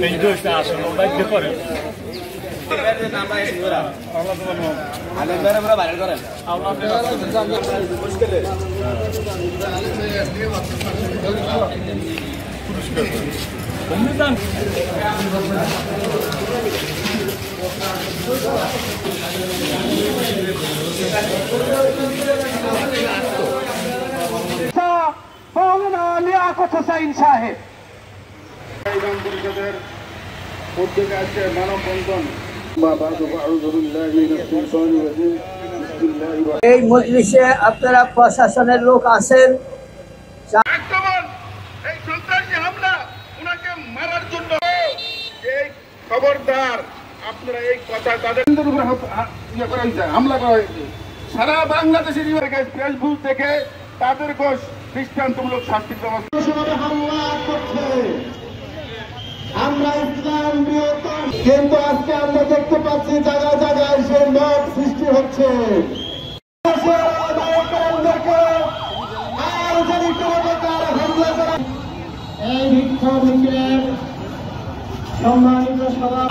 এই দোষটা আসলে বাইক করে লিয়াকত হোসাইন সাহেব পরিষদের উদ্যোগে আজকে মানববন্ধন। এই মজলিসে আপনারা প্রশাসনের লোক আছেন, এই সন্ত্রাসী হামলা ওনাকে মারার জন্য এই খবরদার আপনারা এই কথা তাদের উপরে হামলা করা হয়েছে। সারা বাংলাদেশের ফেসবুক থেকে তাদের দৃষ্টান্তমূলক শাস্তির ব্যবস্থা হামলা করছে। আমরা ইসলাম কিন্তু আজকে আমরা দেখতে পাচ্ছি জায়গায় জায়গায় সেই লোক সৃষ্টি হচ্ছে। এই বিক্ষোভ মিছিলের সম্মানিত সভা